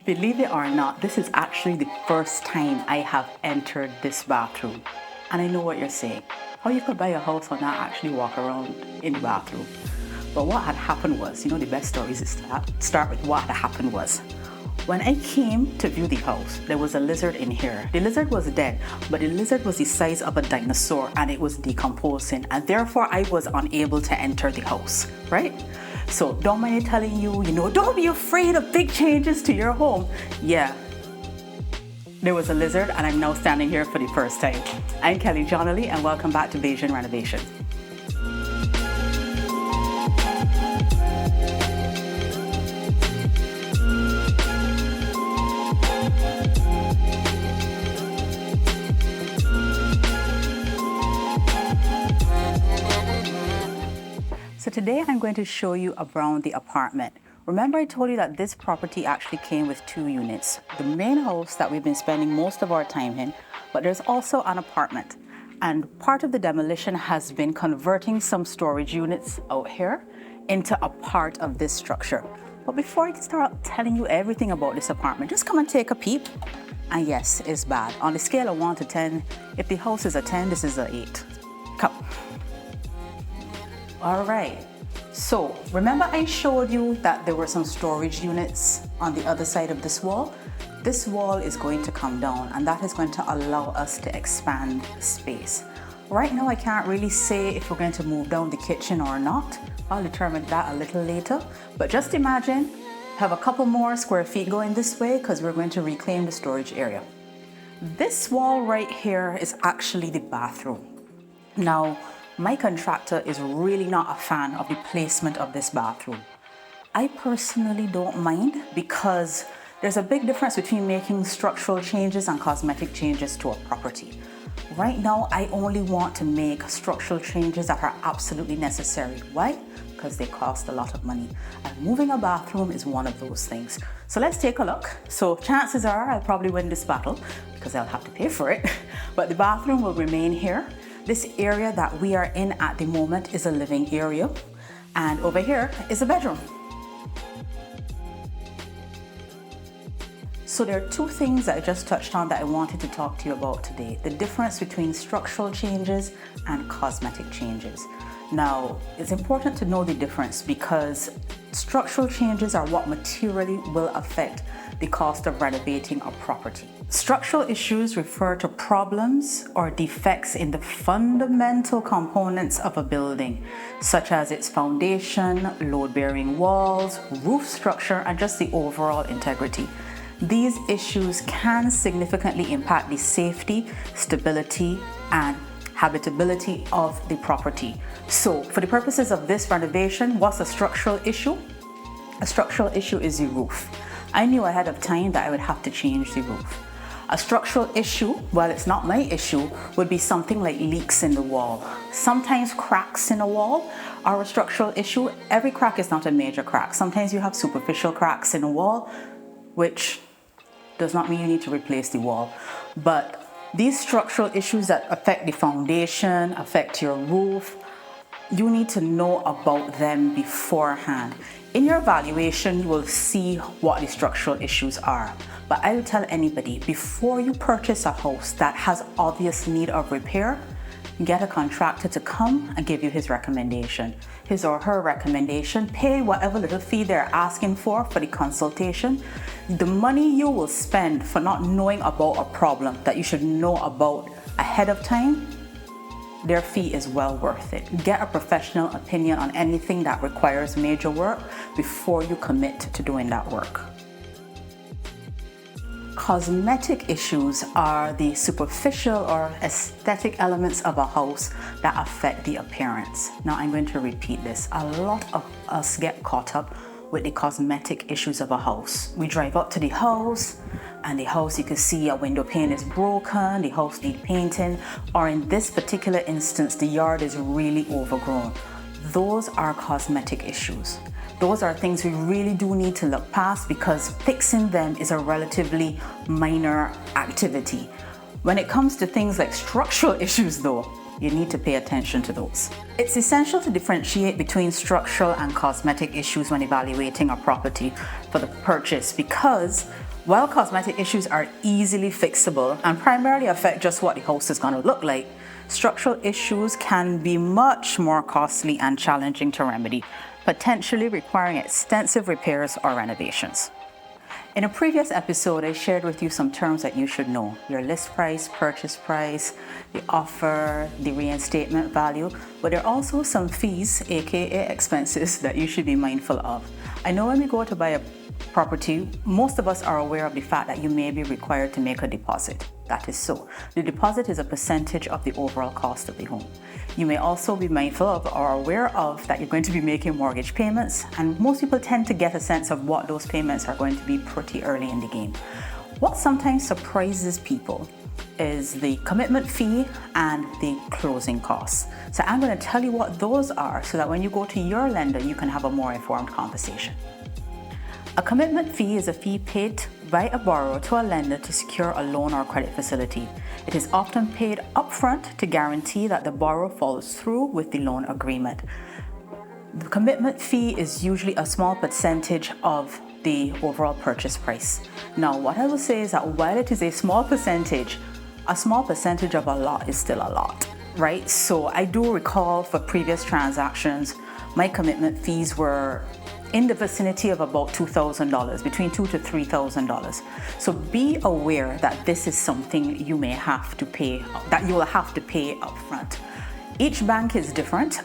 Believe it or not, this is actually the first time I have entered this bathroom. And I know what you're saying. How you could buy a house and not actually walk around in the bathroom. But what had happened was, the best stories is start with what had happened was. When I came to view the house, there was a lizard in here. The lizard was dead, but the lizard was the size of a dinosaur and it was decomposing, and therefore I was unable to enter the house, right? So don't mind me telling you, don't be afraid of big changes to your home. Yeah, there was a lizard and I'm now standing here for the first time. I'm Kelly Johnley and welcome back to Bajan Renovation. So today I'm going to show you around the apartment. Remember I told you that this property actually came with 2 units. The main house that we've been spending most of our time in, but there's also an apartment. And part of the demolition has been converting some storage units out here into a part of this structure. But before I start telling you everything about this apartment, just come and take a peep. And yes, it's bad. On the scale of 1 to 10, if the house is a 10, this is an 8. Come. All right, so remember I showed you that there were some storage units on the other side of this wall? This wall is going to come down and that is going to allow us to expand space. Right now I can't really say if we're going to move down the kitchen or not. I'll determine that a little later, but just imagine have a couple more square feet going this way because we're going to reclaim the storage area. This wall right here is actually the bathroom. Now, my contractor is really not a fan of the placement of this bathroom. I personally don't mind because there's a big difference between making structural changes and cosmetic changes to a property. Right now, I only want to make structural changes that are absolutely necessary. Why? Because they cost a lot of money. And moving a bathroom is one of those things. So let's take a look. So chances are I'll probably win this battle because I'll have to pay for it. But the bathroom will remain here. This area that we are in at the moment is a living area, and over here is a bedroom. So there are 2 things that I just touched on that I wanted to talk to you about today. The difference between structural changes and cosmetic changes. Now, it's important to know the difference because structural changes are what materially will affect the cost of renovating a property. Structural issues refer to problems or defects in the fundamental components of a building, such as its foundation, load-bearing walls, roof structure, and just the overall integrity. These issues can significantly impact the safety, stability, and habitability of the property. So, for the purposes of this renovation, what's a structural issue? A structural issue is the roof. I knew ahead of time that I would have to change the roof. A structural issue, well, it's not my issue, would be something like leaks in the wall. Sometimes cracks in a wall are a structural issue. Every crack is not a major crack. Sometimes you have superficial cracks in a wall, which does not mean you need to replace the wall. But these structural issues that affect the foundation, affect your roof, you need to know about them beforehand. In your evaluation, you will see what the structural issues are. But I would tell anybody, before you purchase a house that has obvious need of repair, get a contractor to come and give you his recommendation. His or her recommendation, pay whatever little fee they're asking for the consultation. The money you will spend for not knowing about a problem that you should know about ahead of time, their fee is well worth it. Get a professional opinion on anything that requires major work before you commit to doing that work. Cosmetic issues are the superficial or aesthetic elements of a house that affect the appearance. Now I'm going to repeat this. A lot of us get caught up with the cosmetic issues of a house. We drive up to the house and the house, you can see a window pane is broken, the house needs painting, or in this particular instance, the yard is really overgrown. Those are cosmetic issues. Those are things we really do need to look past because fixing them is a relatively minor activity. When it comes to things like structural issues though, you need to pay attention to those. It's essential to differentiate between structural and cosmetic issues when evaluating a property for the purchase because While cosmetic issues are easily fixable and primarily affect just what the house is going to look like, structural issues can be much more costly and challenging to remedy, potentially requiring extensive repairs or renovations. In a previous episode, I shared with you some terms that you should know: your list price, purchase price, the offer, the reinstatement value, but there are also some fees, aka expenses, that you should be mindful of. I know when we go to buy a property, most of us are aware of the fact that you may be required to make a deposit. That is so. The deposit is a percentage of the overall cost of the home. You may also be mindful of or aware of that you're going to be making mortgage payments, and most people tend to get a sense of what those payments are going to be pretty early in the game. What sometimes surprises people is the commitment fee and the closing costs. So I'm going to tell you what those are so that when you go to your lender, you can have a more informed conversation. A commitment fee is a fee paid by a borrower to a lender to secure a loan or credit facility. It is often paid upfront to guarantee that the borrower follows through with the loan agreement. The commitment fee is usually a small percentage of the overall purchase price. Now, what I will say is that while it is a small percentage of a lot is still a lot, right? So I do recall for previous transactions, my commitment fees were in the vicinity of about $2,000, between $2,000 to $3,000. So be aware that this is something you may have to pay, that you will have to pay upfront. Each bank is different,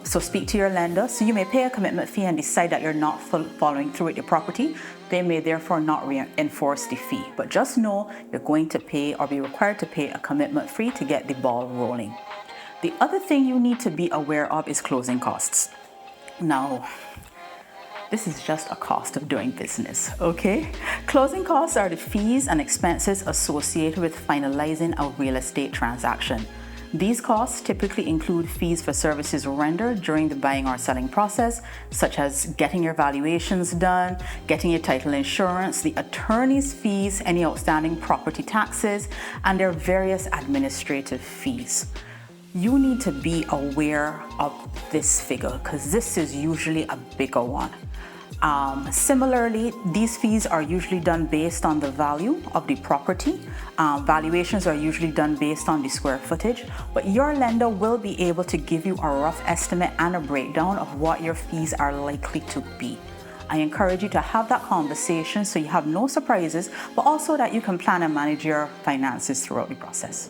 so speak to your lender. So you may pay a commitment fee and decide that you're not following through with your property. They may therefore not enforce the fee, but just know you're going to pay or be required to pay a commitment fee to get the ball rolling. The other thing you need to be aware of is closing costs. Now, this is just a cost of doing business, okay? Closing costs are the fees and expenses associated with finalizing a real estate transaction. These costs typically include fees for services rendered during the buying or selling process, such as getting your valuations done, getting your title insurance, the attorney's fees, any outstanding property taxes, and their various administrative fees. You need to be aware of this figure because this is usually a bigger one. Similarly, these fees are usually done based on the value of the property. Valuations are usually done based on the square footage, but your lender will be able to give you a rough estimate and a breakdown of what your fees are likely to be. I encourage you to have that conversation so you have no surprises, but also that you can plan and manage your finances throughout the process.